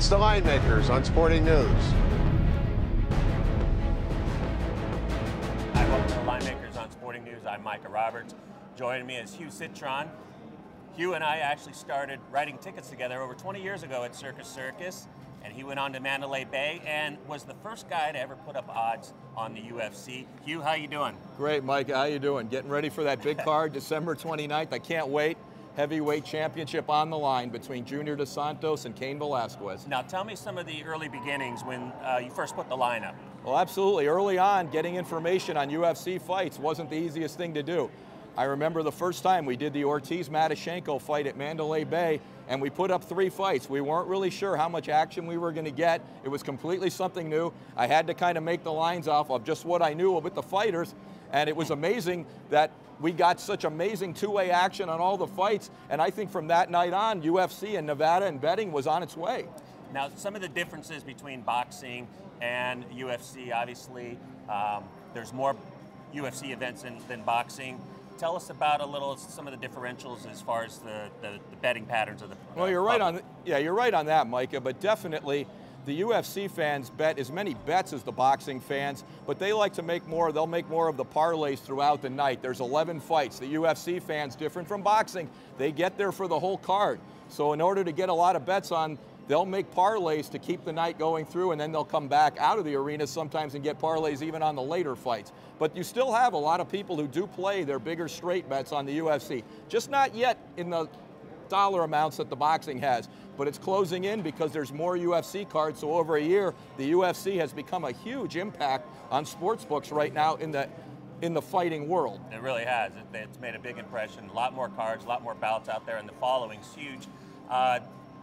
It's the Linemakers on Sporting News. Hi, welcome to the Linemakers on Sporting News. I'm Micah Roberts. Joining me is Hugh Citron. Hugh and I actually started writing tickets together over 20 years ago at Circus, and he went on to Mandalay Bay and was the first guy to ever put up odds on the UFC. Hugh, how you doing? Great, Micah. How you doing? Getting ready for that big card, December 29th. I can't wait. Heavyweight championship on the line between Junior Dos Santos and Cain Velasquez. Now tell me some of the early beginnings when you first put the line up. Well, absolutely. Early on, getting information on UFC fights wasn't the easiest thing to do. I remember the first time we did the Ortiz-Matashenko fight at Mandalay Bay, and we put up 3 fights. We weren't really sure how much action we were going to get. It was completely something new. I had to kind of make the lines off of just what I knew with the fighters, and it was amazing that we got such amazing two-way action on all the fights, and I think from that night on, UFC and Nevada and betting was on its way. Now, some of the differences between boxing and UFC, obviously, there's more UFC events than boxing. Tell us about some of the differentials as far as the betting patterns of the Well, you're right you're right on that, Micah, but definitely the UFC fans bet as many bets as the boxing fans, but they like to make more, they'll make more of the parlays throughout the night. There's 11 fights. The UFC fans, different from boxing, they get there for the whole card. So in order to get a lot of bets on, they'll make parlays to keep the night going through, and then they'll come back out of the arena sometimes and get parlays even on the later fights. But you still have a lot of people who do play their bigger straight bets on the UFC. Just not yet in the dollar amounts that the boxing has, but it's closing in because there's more UFC cards. So over a year, the UFC has become a huge impact on sportsbooks right now in the fighting world. It really has. It's made a big impression. A lot more cards, a lot more bouts out there, and the following's huge.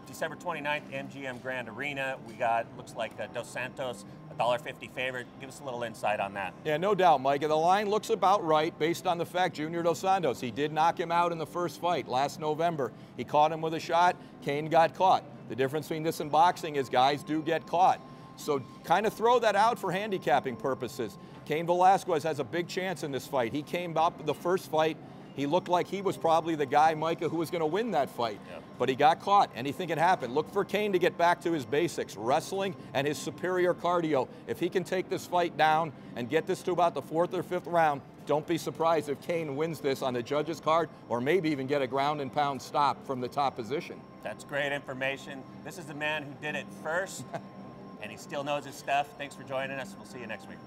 December 29th, MGM Grand Arena. We got, looks like Dos Santos, $1.50 favorite. Give us a little insight on that. Yeah, no doubt, Micah. The line looks about right based on the fact Junior Dos Santos, he did knock him out in the first fight last November. He caught him with a shot. Cain got caught. The difference between this and boxing is guys do get caught. So kind of throw that out for handicapping purposes. Cain Velasquez has a big chance in this fight. He came up the first fight. He looked like he was probably the guy, Micah, who was going to win that fight. Yep. But he got caught. Anything can happen. Look for Cain to get back to his basics, wrestling and his superior cardio. If he can take this fight down and get this to about the 4th or 5th round, don't be surprised if Cain wins this on the judges' card or maybe even get a ground and pound stop from the top position. That's great information. This is the man who did it first, and he still knows his stuff. Thanks for joining us. We'll see you next week.